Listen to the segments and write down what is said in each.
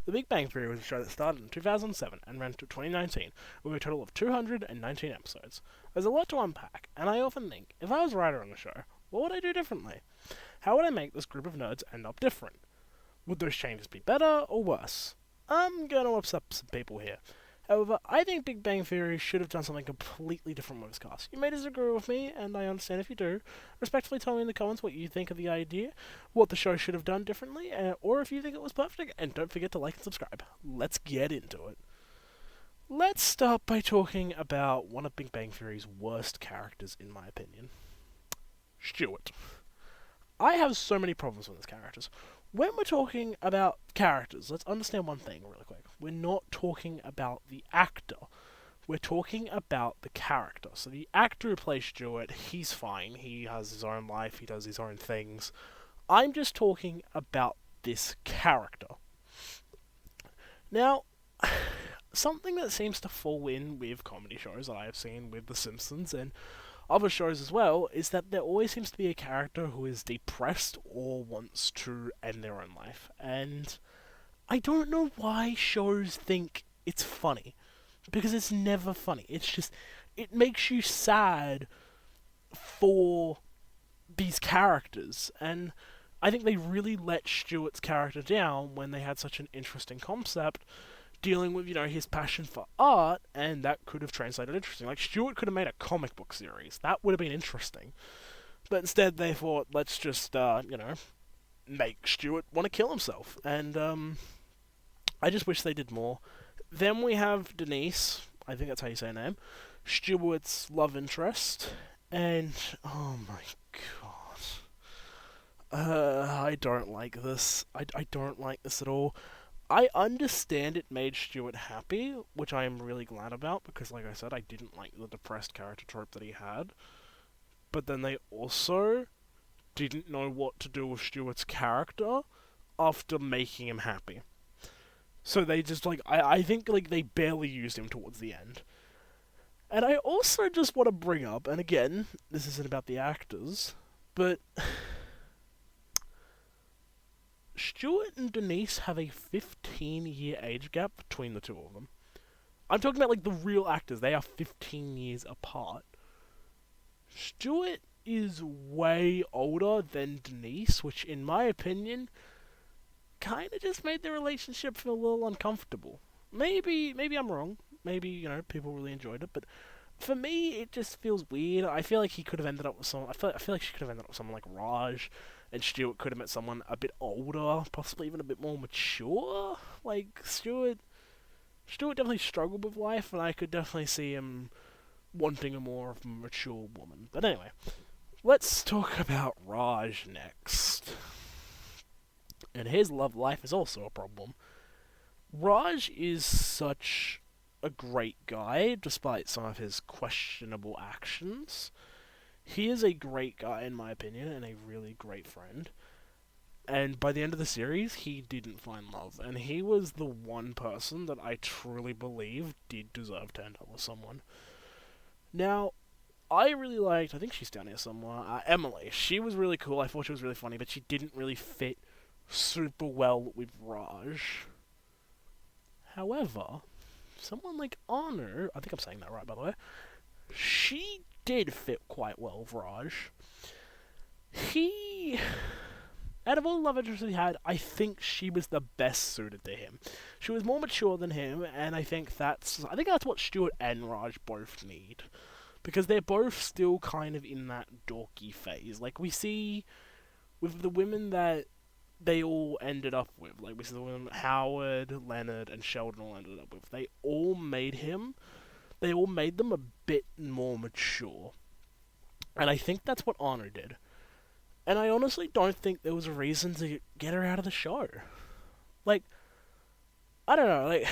The Big Bang Theory was a show that started in 2007 and ran to 2019, with a total of 219 episodes. There's a lot to unpack, and I often think, if I was a writer on the show, what would I do differently? How would I make this group of nerds end up different? Would those changes be better or worse? I'm going to upset some people here. However, I think Big Bang Theory should have done something completely different with its cast. You may disagree with me, and I understand if you do. Respectfully tell me in the comments what you think of the idea, what the show should have done differently, or if you think it was perfect, and don't forget to like and subscribe. Let's get into it. Let's start by talking about one of Big Bang Theory's worst characters, in my opinion. Stuart. I have so many problems with his characters. When we're talking about characters, let's understand one thing really quick. We're not talking about the actor. We're talking about the character. So the actor who plays Stuart, he's fine. He has his own life. He does his own things. I'm just talking about this character. Now, something that seems to fall in with comedy shows that I have seen with The Simpsons and other shows as well, is that there always seems to be a character who is depressed or wants to end their own life. And I don't know why shows think it's funny. Because it's never funny. It's just, it makes you sad for these characters. And I think they really let Stuart's character down when they had such an interesting concept dealing with, his passion for art, and that could have translated interesting. Like, Stuart could have made a comic book series. That would have been interesting. But instead, they thought, let's just, make Stuart want to kill himself. And, I just wish they did more. Then we have Denise, I think that's how you say her name, Stuart's love interest, and, oh my god. I don't like this. I don't like this at all. I understand it made Stuart happy, which I am really glad about, because like I said, I didn't like the depressed character trope that he had. But then they also didn't know what to do with Stuart's character after making him happy. So they just, I think, they barely used him towards the end. And I also just want to bring up, and again, this isn't about the actors, but Stuart and Denise have a 15-year age gap between the two of them. I'm talking about, the real actors. They are 15 years apart. Stuart is way older than Denise, which, in my opinion, kind of just made the relationship feel a little uncomfortable. Maybe I'm wrong. Maybe, people really enjoyed it, but for me, it just feels weird. I feel like he could have ended up with someone. I feel like she could have ended up with someone like Raj, and Stuart could have met someone a bit older, possibly even a bit more mature. Like, Stuart definitely struggled with life, and I could definitely see him wanting a more mature woman. But anyway, let's talk about Raj next. And his love life is also a problem. Raj is such a great guy, despite some of his questionable actions. He is a great guy, in my opinion, and a really great friend. And by the end of the series, he didn't find love. And he was the one person that I truly believe did deserve to end up with someone. Now, I really liked, I think she's down here somewhere, Emily. She was really cool. I thought she was really funny, but she didn't really fit super well with Raj. However, someone like Anu, I think I'm saying that right, by the way, she did fit quite well with Raj. Out of all the love interests he had, I think she was the best suited to him. She was more mature than him, and I think that's what Stuart and Raj both need. Because they're both still kind of in that dorky phase. Like, we see with the women that they all ended up with. Like, we see the women Howard, Leonard, and Sheldon all ended up with. They all made them a bit more mature. And I think that's what Anu did. And I honestly don't think there was a reason to get her out of the show. Like, I don't know,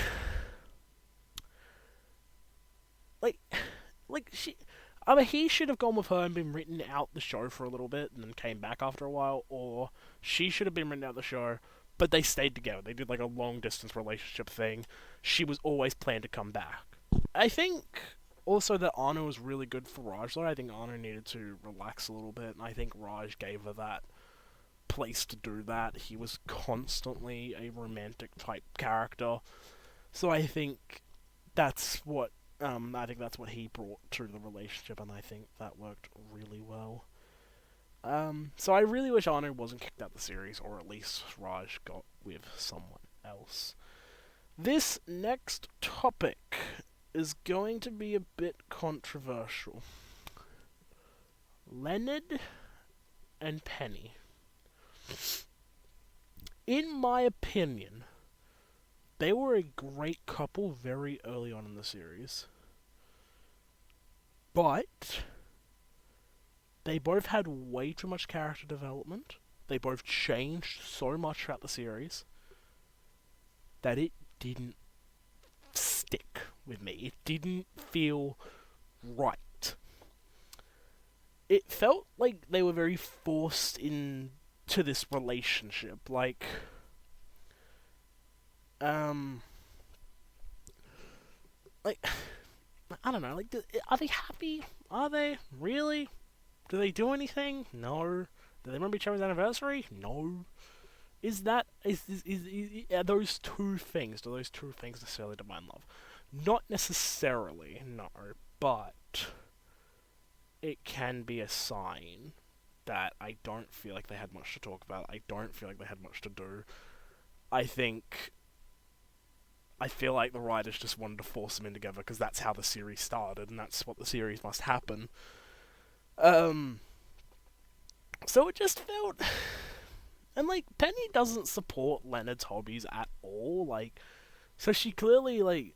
he should have gone with her and been written out the show for a little bit and then came back after a while, or she should have been written out the show, but they stayed together. They did a long distance relationship thing. She was always planned to come back. I think also that Anu was really good for Raj though. I think Anu needed to relax a little bit, and I think Raj gave her that place to do that. He was constantly a romantic type character. So I think that's what he brought to the relationship, and I think that worked really well. So I really wish Anu wasn't kicked out of the series, or at least Raj got with someone else. This next topic is going to be a bit controversial. Leonard and Penny. In my opinion, they were a great couple very early on in the series. But they both had way too much character development. They both changed so much throughout the series that it didn't stick with me. It didn't feel right. It felt like they were very forced into this relationship. Like, I don't know. Like, are they happy? Are they really? Do they do anything? No. Do they remember each other's anniversary? No. Are those two things? Do those two things necessarily define love? Not necessarily, no. But it can be a sign that I don't feel like they had much to talk about. I don't feel like they had much to do. I feel like the writers just wanted to force them in together because that's how the series started, and that's what the series must happen. So it just felt... And, like, Penny doesn't support Leonard's hobbies at all, like... So she clearly, like...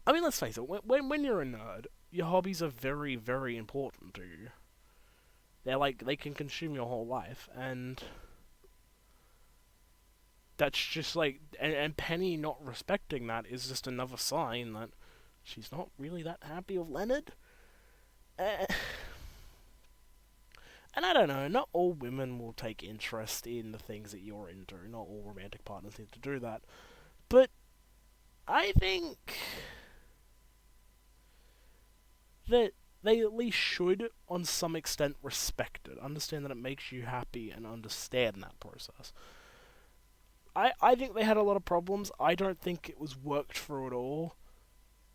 I mean, let's face it, when you're a nerd, your hobbies are very, very important to you. They're like, they can consume your whole life, and... That's just like... And Penny not respecting that is just another sign that she's not really that happy with Leonard. And I don't know, not all women will take interest in the things that you're into. Not all romantic partners need to do that. But I think that they at least should, on some extent, respect it. Understand that it makes you happy and understand that process. I think they had a lot of problems. I don't think it was worked through at all.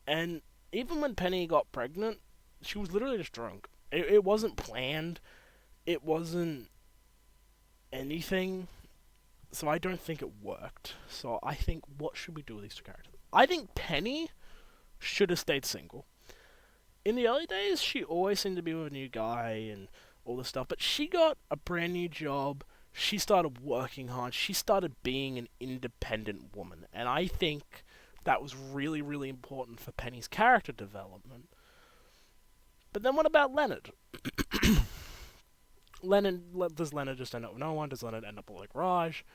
And even when Penny got pregnant, she was literally just drunk. It wasn't planned. It wasn't anything. So I don't think it worked. So I think, what should we do with these two characters? I think Penny should have stayed single. In the early days, she always seemed to be with a new guy and all this stuff. But she got a brand new job. She started working hard. She started being an independent woman. And I think that was really, really important for Penny's character development. But then what about Leonard? Does Leonard just end up with no one? Does Leonard end up like Raj?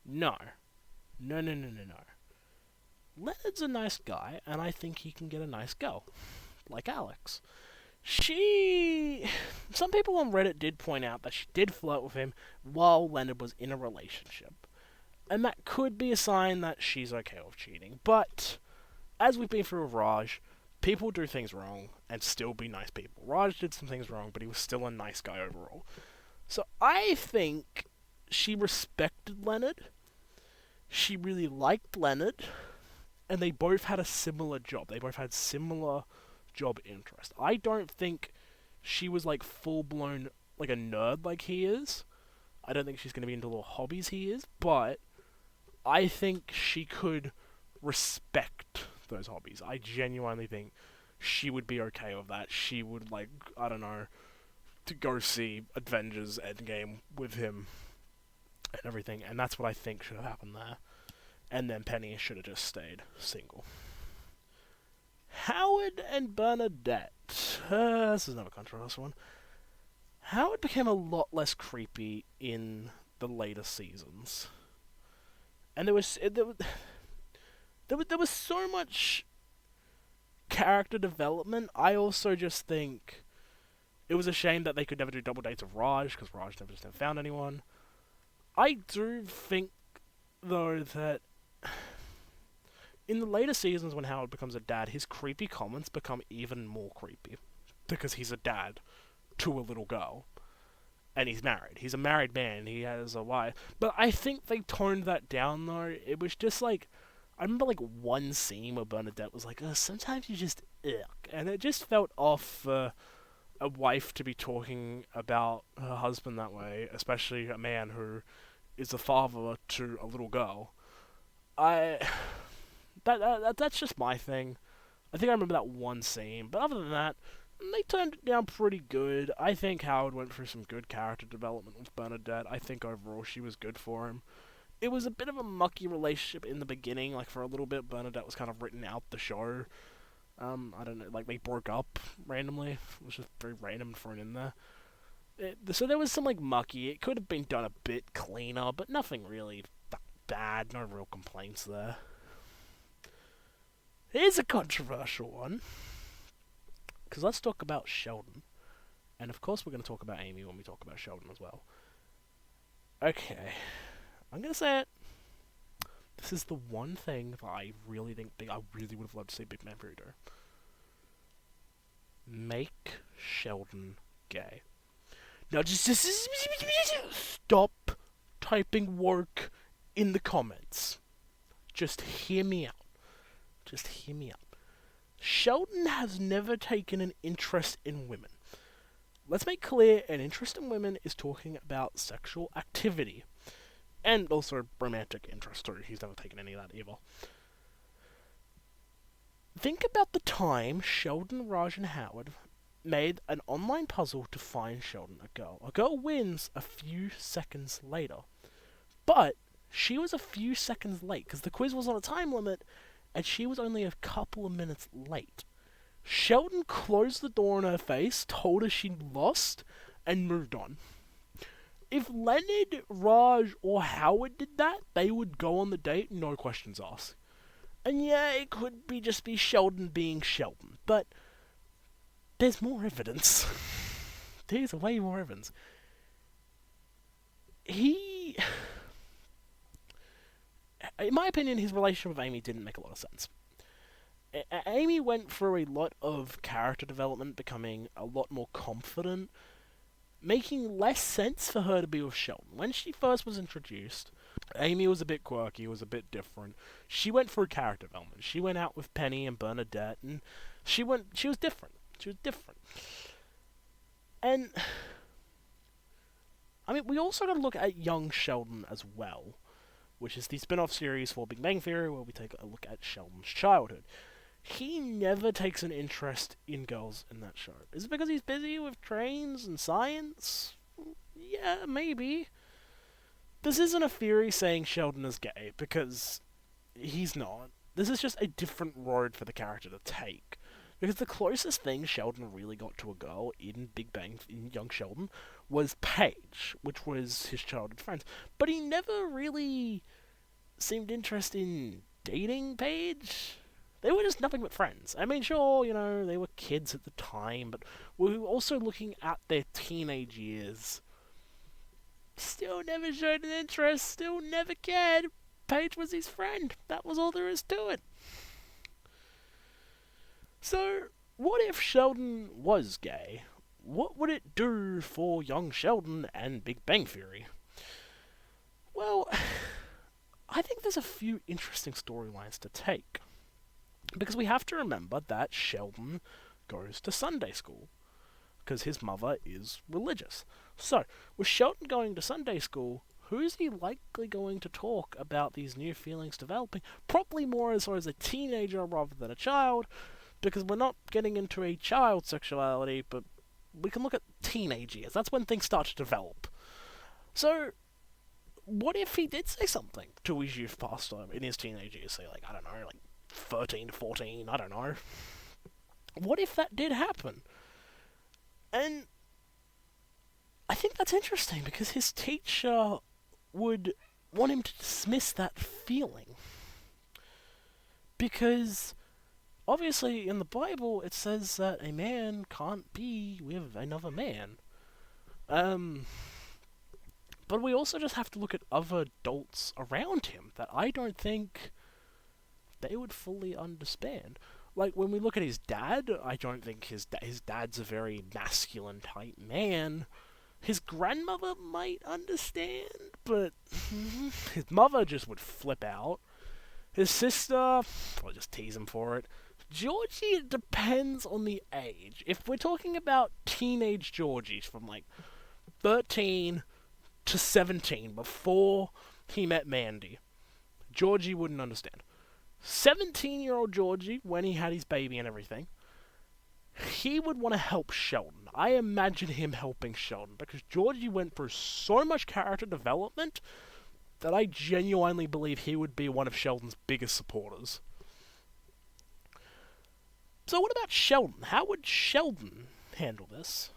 No. No. Leonard's a nice guy, and I think he can get a nice girl. Like Alex. Some people on Reddit did point out that she did flirt with him while Leonard was in a relationship. And that could be a sign that she's okay with cheating. But, as we've been through with Raj, people do things wrong and still be nice people. Raj did some things wrong, but he was still a nice guy overall. So I think she respected Leonard. She really liked Leonard. And they both had a similar job. They both had similar job interest. I don't think she was like full-blown like a nerd like he is. I don't think she's going to be into little hobbies he is. But I think she could respect those hobbies. I genuinely think she would be okay with that. She would, like, I don't know, to go see Avengers Endgame with him and everything. And that's what I think should have happened there. And then Penny should have just stayed single. Howard and Bernadette. This is another controversial one. Howard became a lot less creepy in the later seasons. And there was so much character development. I also just think it was a shame that they could never do double dates with Raj, because Raj never found anyone. I do think, though, that in the later seasons when Howard becomes a dad, his creepy comments become even more creepy. Because he's a dad to a little girl. and he's married. He's a married man. He has a wife. But I think they toned that down though. It was just like I remember like one scene where Bernadette was like, "Sometimes you just ugh," and it just felt off for a wife to be talking about her husband that way, especially a man who is the father to a little girl. I that's just my thing. I think I remember that one scene, but other than that, they turned it down pretty good. I think Howard went through some good character development with Bernadette. I think overall she was good for him. It was a bit of a mucky relationship in the beginning, like for a little bit Bernadette was kind of written out the show. I don't know, like they broke up randomly. It was just very random and thrown in there. So there was some like mucky. It could have been done a bit cleaner, but nothing really that bad. No real complaints there. Here's a controversial one, because let's talk about Sheldon. And of course we're going to talk about Amy when we talk about Sheldon as well. Okay, I'm going to say it. This is the one thing that I really think I really would have loved to see Big Man Theory do. Make Sheldon gay. Now just stop typing work in the comments. Just hear me out. Just hear me out. Sheldon has never taken an interest in women. Let's make clear, an interest in women is talking about sexual activity. And also romantic interest too. He's never taken any of that either. Think about the time Sheldon, Raj, and Howard made an online puzzle to find Sheldon a girl. A girl wins a few seconds later. But she was a few seconds late, because the quiz was on a time limit, and she was only a couple of minutes late. Sheldon closed the door in her face, told her she'd lost, and moved on. If Leonard, Raj, or Howard did that, they would go on the date, no questions asked. And yeah, it could just be Sheldon being Sheldon, but there's more evidence. There's way more evidence. In my opinion, his relationship with Amy didn't make a lot of sense. Amy went through a lot of character development, becoming a lot more confident, making less sense for her to be with Sheldon. When she first was introduced, Amy was a bit quirky, was a bit different. She went through character development. She went out with Penny and Bernadette, and she was different. She was different. And I mean, we also got to look at young Sheldon as well, which is the spin-off series for Big Bang Theory, where we take a look at Sheldon's childhood. He never takes an interest in girls in that show. Is it because he's busy with trains and science? Yeah, maybe. This isn't a theory saying Sheldon is gay, because he's not. This is just a different road for the character to take. Because the closest thing Sheldon really got to a girl in Big Bang, in Young Sheldon, was Paige, which was his childhood friend. But he never really seemed interested in dating Paige. They were just nothing but friends. I mean, sure, they were kids at the time, but we were also looking at their teenage years. Still never showed an interest, still never cared. Paige was his friend. That was all there is to it. So, what if Sheldon was gay? What would it do for young Sheldon and Big Bang Theory? Well, I think there's a few interesting storylines to take. Because we have to remember that Sheldon goes to Sunday school, because his mother is religious. So, with Sheldon going to Sunday school, who's he likely going to talk about these new feelings developing? Probably more as a teenager rather than a child, because we're not getting into a child sexuality, but we can look at teenage years. That's when things start to develop. So, what if he did say something to his youth pastor in his teenage years? Say, 13 to 14, I don't know. What if that did happen? And I think that's interesting, because his teacher would want him to dismiss that feeling. Because obviously in the Bible it says that a man can't be with another man. But we also just have to look at other adults around him that I don't think they would fully understand. Like, when we look at his dad, I don't think his dad's a very masculine type man. His grandmother might understand, but his mother just would flip out. His sister, I'll just tease him for it. Georgie, it depends on the age. If we're talking about teenage Georgies from like 13 to 17 before he met Mandy, Georgie wouldn't understand. 17-year-old Georgie, when he had his baby and everything, he would want to help Sheldon. I imagine him helping Sheldon because Georgie went through so much character development that I genuinely believe he would be one of Sheldon's biggest supporters. So what about Sheldon? How would Sheldon handle this?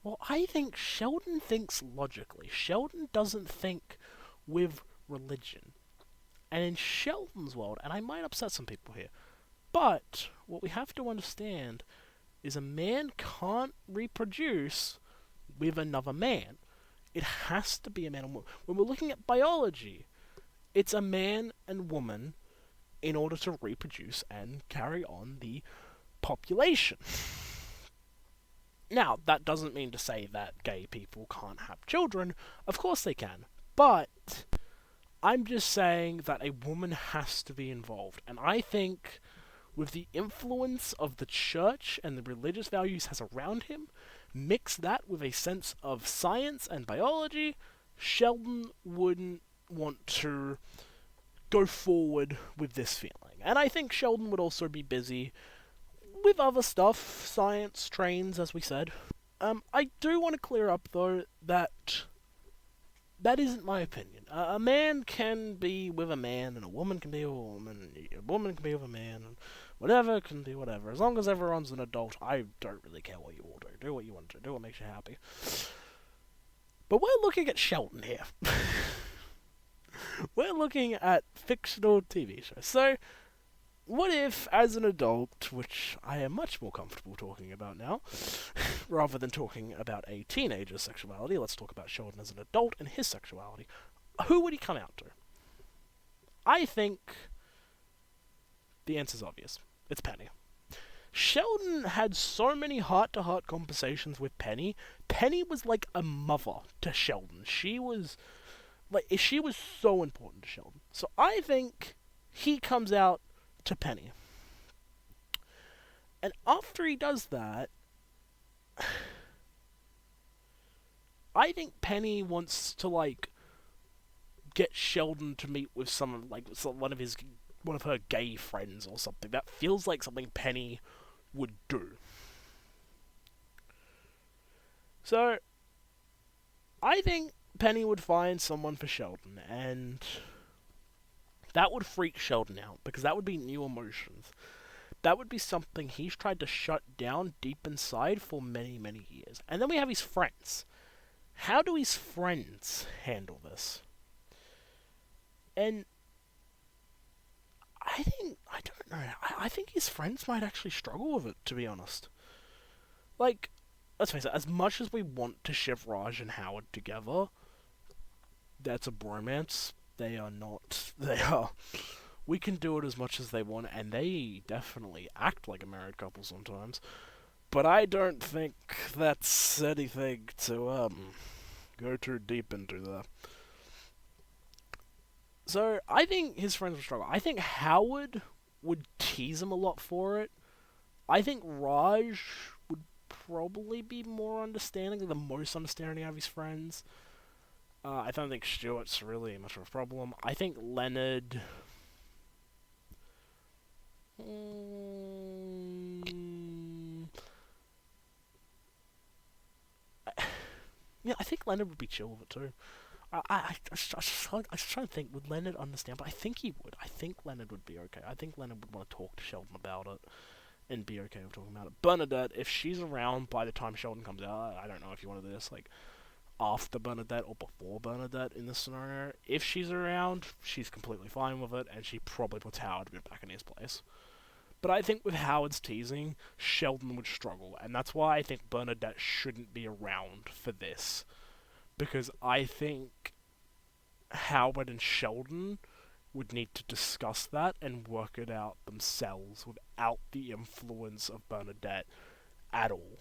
Well, I think Sheldon thinks logically. Sheldon doesn't think with religion. And in Sheldon's world, and I might upset some people here, but what we have to understand is a man can't reproduce with another man. It has to be a man and woman. When we're looking at biology, it's a man and woman in order to reproduce and carry on the population. Now, that doesn't mean to say that gay people can't have children. Of course they can. But I'm just saying that a woman has to be involved. And I think with the influence of the church and the religious values he has around him, mix that with a sense of science and biology, Sheldon wouldn't want to go forward with this feeling. And I think Sheldon would also be busy with other stuff, science, trains, as we said. I do want to clear up, though, that isn't my opinion. A man can be with a man, and a woman can be with a woman, and a woman can be with a man, and whatever can be whatever. As long as everyone's an adult, I don't really care what you all do. Do what you want to do, what makes you happy. But we're looking at Sheldon here. We're looking at fictional TV shows. So, what if, as an adult, which I am much more comfortable talking about now, rather than talking about a teenager's sexuality, let's talk about Sheldon as an adult and his sexuality. Who would he come out to? I think the answer's obvious. It's Penny. Sheldon had so many heart-to-heart conversations with Penny. Penny was like a mother to Sheldon. She was so important to Sheldon. So I think he comes out to Penny. And after he does that, I think Penny wants to get Sheldon to meet with one of her gay friends or something. That feels like something Penny would do. So I think Penny would find someone for Sheldon, and that would freak Sheldon out, because that would be new emotions. That would be something he's tried to shut down deep inside for many, many years. And then we have his friends. How do his friends handle this? And I don't know, I think his friends might actually struggle with it, to be honest. Let's face it, as much as we want to ship Raj and Howard together, that's a bromance. They are not. They are. We can do it as much as they want, and they definitely act like a married couple sometimes. But I don't think that's anything to go too deep into there. So I think his friends would struggle. I think Howard would tease him a lot for it. I think Raj would probably be more understanding, the most understanding of his friends. I don't think Stuart's really much of a problem. I think Leonard... yeah, I think Leonard would be chill with it too. I was trying to think, would Leonard understand? But I think he would. I think Leonard would be okay. I think Leonard would want to talk to Sheldon about it and be okay with talking about it. Bernadette, if she's around by the time Sheldon comes out, I don't know if you want to do this, after Bernadette or before Bernadette in this scenario. If she's around, she's completely fine with it, and she probably puts Howard back in his place. But I think with Howard's teasing, Sheldon would struggle, and that's why I think Bernadette shouldn't be around for this. Because I think Howard and Sheldon would need to discuss that and work it out themselves without the influence of Bernadette at all.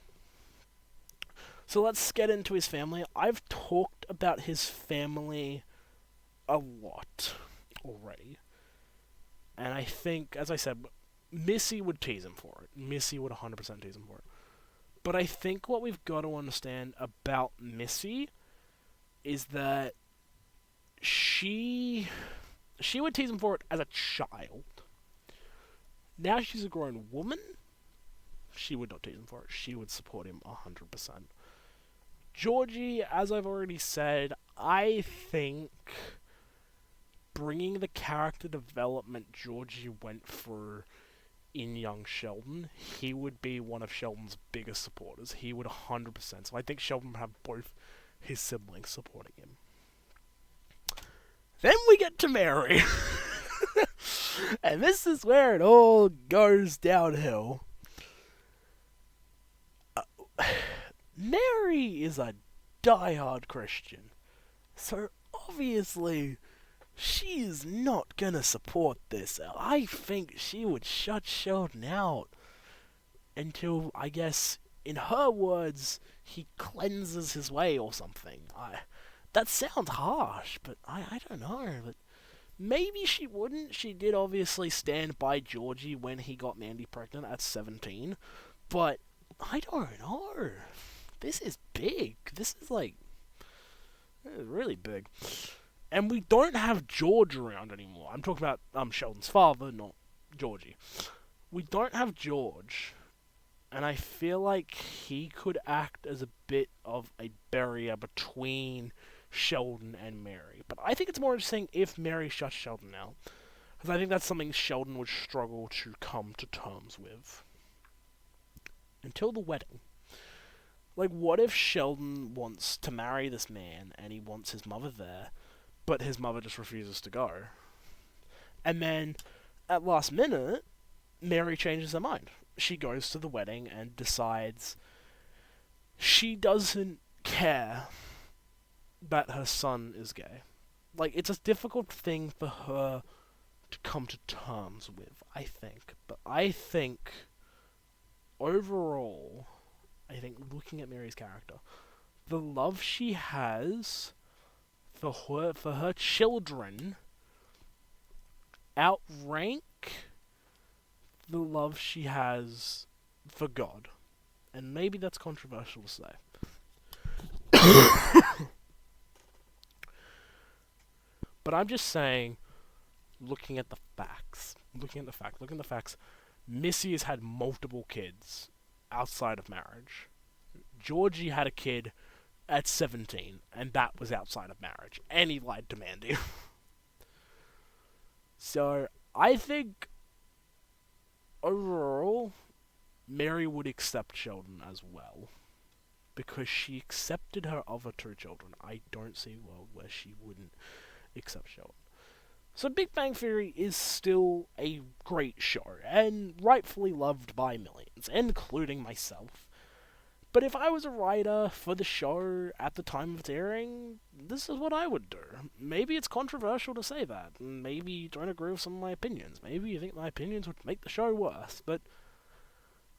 So let's get into his family. I've talked about his family a lot already. And I think, as I said, Missy would tease him for it. Missy would 100% tease him for it. But I think what we've got to understand about Missy is that she would tease him for it as a child. Now she's a grown woman, she would not tease him for it. She would support him 100%. Georgie, as I've already said, I think bringing the character development Georgie went through in young Sheldon, he would be one of Sheldon's biggest supporters. He would 100%. So I think Sheldon would have both his siblings supporting him. Then we get to Mary. And this is where it all goes downhill. Mary is a diehard Christian. So obviously, she is not gonna support this. I think she would shut Sheldon out until, I guess, in her words, he cleanses his way or something. That sounds harsh, but I don't know. But maybe she wouldn't. She did obviously stand by Georgie when he got Mandy pregnant at 17. But I don't know. This is big. This is really big. And we don't have George around anymore. I'm talking about Sheldon's father, not Georgie. We don't have George. And I feel like he could act as a bit of a barrier between Sheldon and Mary. But I think it's more interesting if Mary shuts Sheldon out. Because I think that's something Sheldon would struggle to come to terms with. Until the wedding. Like, what if Sheldon wants to marry this man and he wants his mother there, but his mother just refuses to go? And then, at last minute, Mary changes her mind. She goes to the wedding and decides she doesn't care that her son is gay. Like, it's a difficult thing for her to come to terms with, I think. But I think, overall, looking at Mary's character, the love she has for her children outrank the love she has for God. And maybe that's controversial to say. But I'm just saying, looking at the facts, Missy has had multiple kids outside of marriage. Georgie had a kid at 17, and that was outside of marriage. And he lied to Mandy. So, I think, overall, Mary would accept Sheldon as well. Because she accepted her other two children. I don't see a world where she wouldn't accept Sheldon. So Big Bang Theory is still a great show, and rightfully loved by millions, including myself. But if I was a writer for the show at the time of its airing, this is what I would do. Maybe it's controversial to say that. Maybe you don't agree with some of my opinions. Maybe you think my opinions would make the show worse. But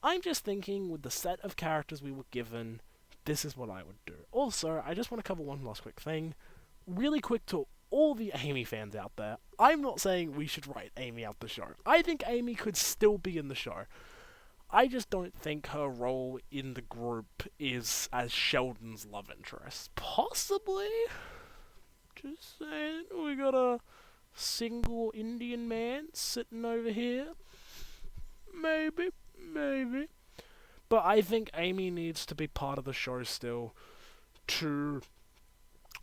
I'm just thinking, with the set of characters we were given, this is what I would do. Also, I just want to cover one last quick thing. Really quick to all the Amy fans out there. I'm not saying we should write Amy out the show. I think Amy could still be in the show. I just don't think her role in the group is as Sheldon's love interest. Possibly. Just saying, we got a single Indian man sitting over here. Maybe. But I think Amy needs to be part of the show still to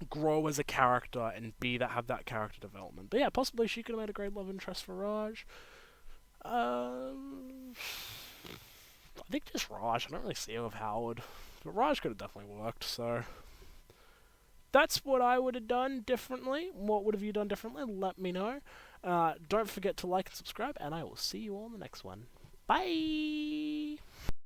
grow as a character and have that character development. But yeah, possibly she could have made a great love interest for Raj. I think just Raj. I don't really see her with Howard. But Raj could have definitely worked, so that's what I would have done differently. What would have you done differently? Let me know. Don't forget to like and subscribe, and I will see you all in the next one. Bye!